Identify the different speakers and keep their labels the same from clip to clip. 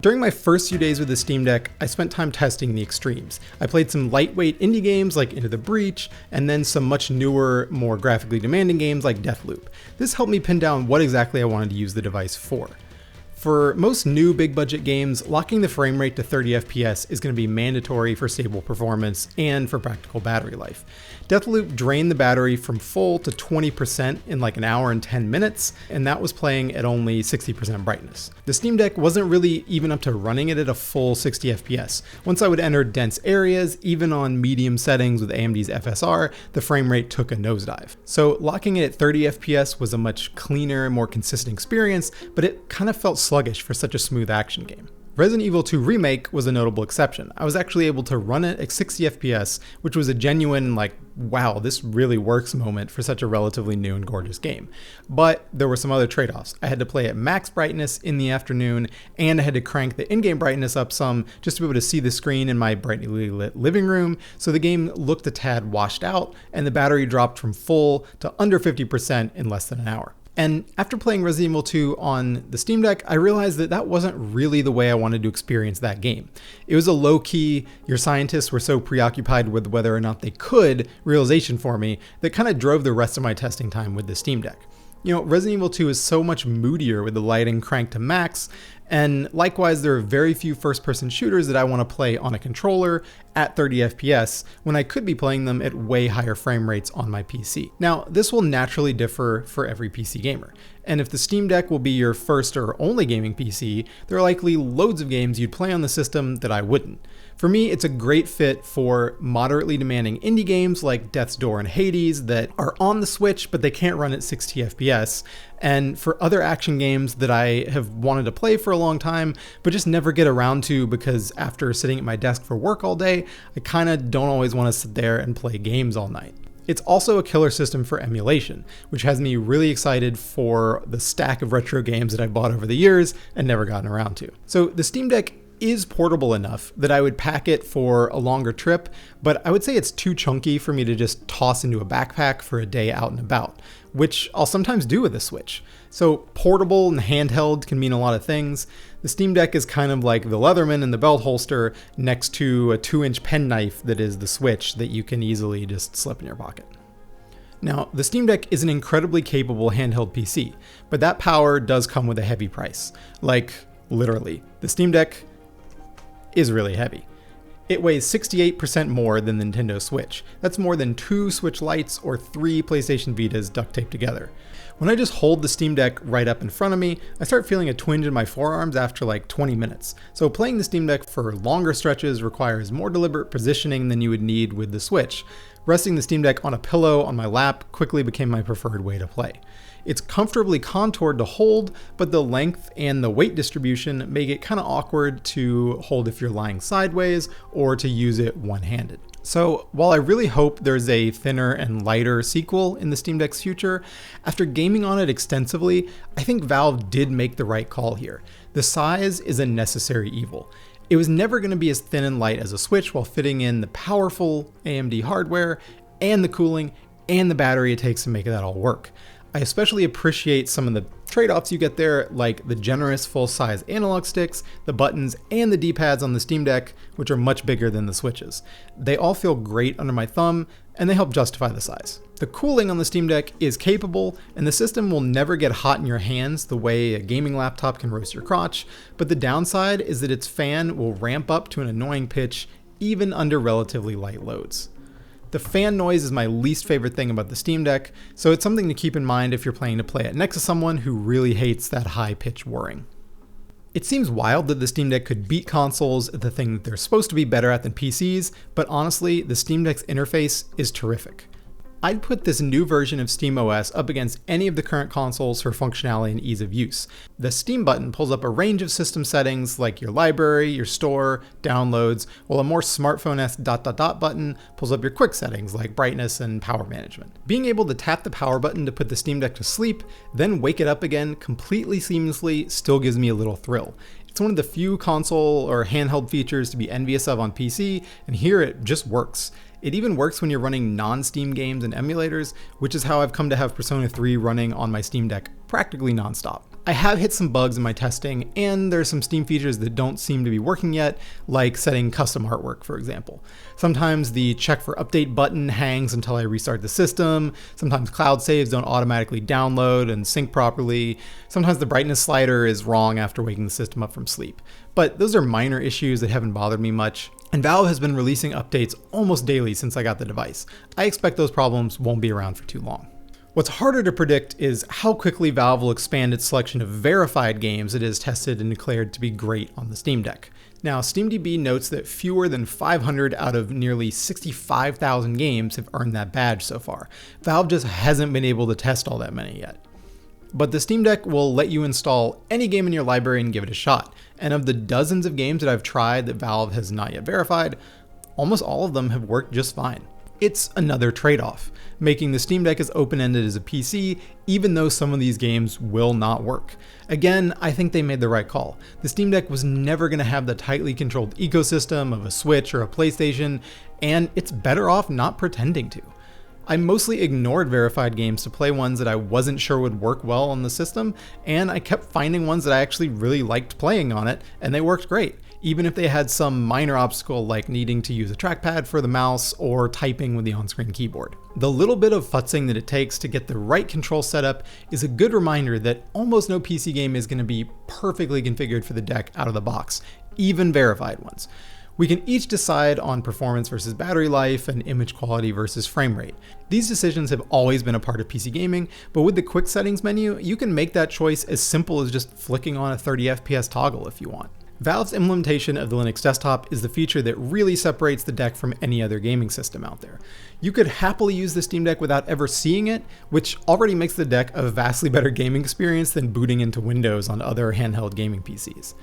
Speaker 1: During my first few days with the Steam Deck, I spent time testing the extremes. I played some lightweight indie games like Into the Breach, and then some much newer, more graphically demanding games like Deathloop. This helped me pin down what exactly I wanted to use the device for. For most new big budget games, locking the frame rate to 30 FPS is going to be mandatory for stable performance and for practical battery life. Deathloop drained the battery from full to 20% in like an hour and 10 minutes, and that was playing at only 60% brightness. The Steam Deck wasn't really even up to running it at a full 60 FPS. Once I would enter dense areas, even on medium settings with AMD's FSR, the frame rate took a nosedive. So locking it at 30 FPS was a much cleaner, more consistent experience, but it kind of felt sluggish for such a smooth action game. Resident Evil 2 Remake was a notable exception. I was actually able to run it at 60 FPS, which was a genuine, like, wow, this really works moment for such a relatively new and gorgeous game. But there were some other trade-offs. I had to play at max brightness in the afternoon, and I had to crank the in-game brightness up some just to be able to see the screen in my brightly lit living room, so the game looked a tad washed out, and the battery dropped from full to under 50% in less than an hour. And after playing Resident Evil 2 on the Steam Deck, I realized that that wasn't really the way I wanted to experience that game. It was a low-key, your scientists were so preoccupied with whether or not they could realization for me that kind of drove the rest of my testing time with the Steam Deck. You know, Resident Evil 2 is so much moodier with the lighting cranked to max, and likewise there are very few first-person shooters that I want to play on a controller at 30 FPS when I could be playing them at way higher frame rates on my PC. Now, this will naturally differ for every PC gamer, and if the Steam Deck will be your first or only gaming PC, there are likely loads of games you'd play on the system that I wouldn't. For me, it's a great fit for moderately demanding indie games like Death's Door and Hades that are on the Switch, but they can't run at 60 FPS, and for other action games that I have wanted to play for a long time, but just never get around to because after sitting at my desk for work all day, I kind of don't always want to sit there and play games all night. It's also a killer system for emulation, which has me really excited for the stack of retro games that I've bought over the years and never gotten around to. So the Steam Deck is portable enough that I would pack it for a longer trip, but I would say it's too chunky for me to just toss into a backpack for a day out and about, which I'll sometimes do with the Switch. So portable and handheld can mean a lot of things. The Steam Deck is kind of like the Leatherman in the belt holster next to a 2-inch penknife that is the Switch that you can easily just slip in your pocket. Now, the Steam Deck is an incredibly capable handheld PC, but that power does come with a heavy price. Like, literally. The Steam Deck is really heavy. It weighs 68% more than the Nintendo Switch. That's more than 2 Switch Lites or 3 PlayStation Vitas duct taped together. When I just hold the Steam Deck right up in front of me, I start feeling a twinge in my forearms after like 20 minutes. So playing the Steam Deck for longer stretches requires more deliberate positioning than you would need with the Switch. Resting the Steam Deck on a pillow on my lap quickly became my preferred way to play. It's comfortably contoured to hold, but the length and the weight distribution make it kind of awkward to hold if you're lying sideways or to use it one-handed. So while I really hope there's a thinner and lighter sequel in the Steam Deck's future, after gaming on it extensively, I think Valve did make the right call here. The size is a necessary evil. It was never going to be as thin and light as a Switch while fitting in the powerful AMD hardware and the cooling and the battery it takes to make that all work. I especially appreciate some of the trade-offs you get there, like the generous full-size analog sticks, the buttons, and the D-pads on the Steam Deck, which are much bigger than the Switches. They all feel great under my thumb, and they help justify the size. The cooling on the Steam Deck is capable, and the system will never get hot in your hands the way a gaming laptop can roast your crotch, but the downside is that its fan will ramp up to an annoying pitch even under relatively light loads. The fan noise is my least favorite thing about the Steam Deck, so it's something to keep in mind if you're planning to play it next to someone who really hates that high-pitched whirring. It seems wild that the Steam Deck could beat consoles at the thing that they're supposed to be better at than PCs, but honestly, the Steam Deck's interface is terrific. I'd put this new version of SteamOS up against any of the current consoles for functionality and ease of use. The Steam button pulls up a range of system settings like your library, your store, downloads, while a more smartphone-esque ... button pulls up your quick settings like brightness and power management. Being able to tap the power button to put the Steam Deck to sleep, then wake it up again completely seamlessly still gives me a little thrill. It's one of the few console or handheld features to be envious of on PC, and here it just works. It even works when you're running non-Steam games and emulators, which is how I've come to have Persona 3 running on my Steam Deck practically nonstop. I have hit some bugs in my testing, and there's some Steam features that don't seem to be working yet, like setting custom artwork, for example. Sometimes the check for update button hangs until I restart the system. Sometimes cloud saves don't automatically download and sync properly. Sometimes the brightness slider is wrong after waking the system up from sleep. But those are minor issues that haven't bothered me much. And Valve has been releasing updates almost daily since I got the device. I expect those problems won't be around for too long. What's harder to predict is how quickly Valve will expand its selection of verified games it has tested and declared to be great on the Steam Deck. Now, SteamDB notes that fewer than 500 out of nearly 65,000 games have earned that badge so far. Valve just hasn't been able to test all that many yet. But the Steam Deck will let you install any game in your library and give it a shot. And of the dozens of games that I've tried that Valve has not yet verified, almost all of them have worked just fine. It's another trade-off, making the Steam Deck as open-ended as a PC, even though some of these games will not work. Again, I think they made the right call. The Steam Deck was never going to have the tightly controlled ecosystem of a Switch or a PlayStation, and it's better off not pretending to. I mostly ignored verified games to play ones that I wasn't sure would work well on the system, and I kept finding ones that I actually really liked playing on it, and they worked great, even if they had some minor obstacle like needing to use a trackpad for the mouse or typing with the on-screen keyboard. The little bit of futzing that it takes to get the right control setup is a good reminder that almost no PC game is going to be perfectly configured for the deck out of the box, even verified ones. We can each decide on performance versus battery life and image quality versus frame rate. These decisions have always been a part of PC gaming, but with the quick settings menu, you can make that choice as simple as just flicking on a 30 FPS toggle if you want. Valve's implementation of the Linux desktop is the feature that really separates the deck from any other gaming system out there. You could happily use the Steam Deck without ever seeing it, which already makes the deck a vastly better gaming experience than booting into Windows on other handheld gaming PCs.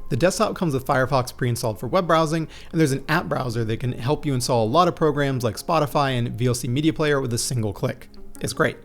Speaker 1: The desktop comes with Firefox pre-installed for web browsing, and there's an app browser that can help you install a lot of programs like Spotify and VLC Media Player with a single click. It's great.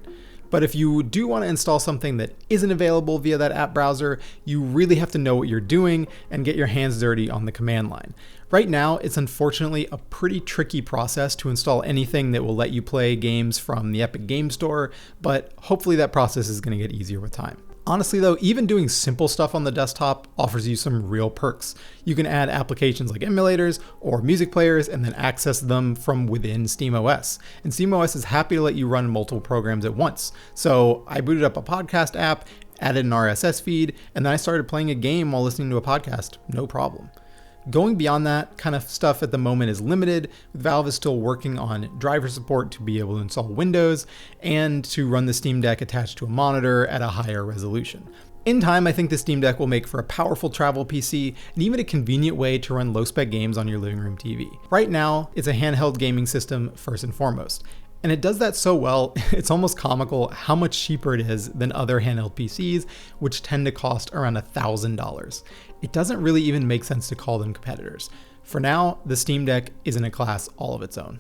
Speaker 1: But if you do want to install something that isn't available via that app browser, you really have to know what you're doing and get your hands dirty on the command line. Right now, it's unfortunately a pretty tricky process to install anything that will let you play games from the Epic Game Store, but hopefully that process is going to get easier with time. Honestly though, even doing simple stuff on the desktop offers you some real perks. You can add applications like emulators or music players and then access them from within SteamOS. And SteamOS is happy to let you run multiple programs at once. So I booted up a podcast app, added an RSS feed, and then I started playing a game while listening to a podcast, no problem. Going beyond that kind of stuff at the moment is limited. Valve is still working on driver support to be able to install Windows and to run the Steam Deck attached to a monitor at a higher resolution. In time, I think the Steam Deck will make for a powerful travel PC and even a convenient way to run low-spec games on your living room TV. Right now, it's a handheld gaming system first and foremost. And it does that so well, it's almost comical how much cheaper it is than other handheld PCs, which tend to cost around $1,000. It doesn't really even make sense to call them competitors. For now, the Steam Deck is in a class all of its own.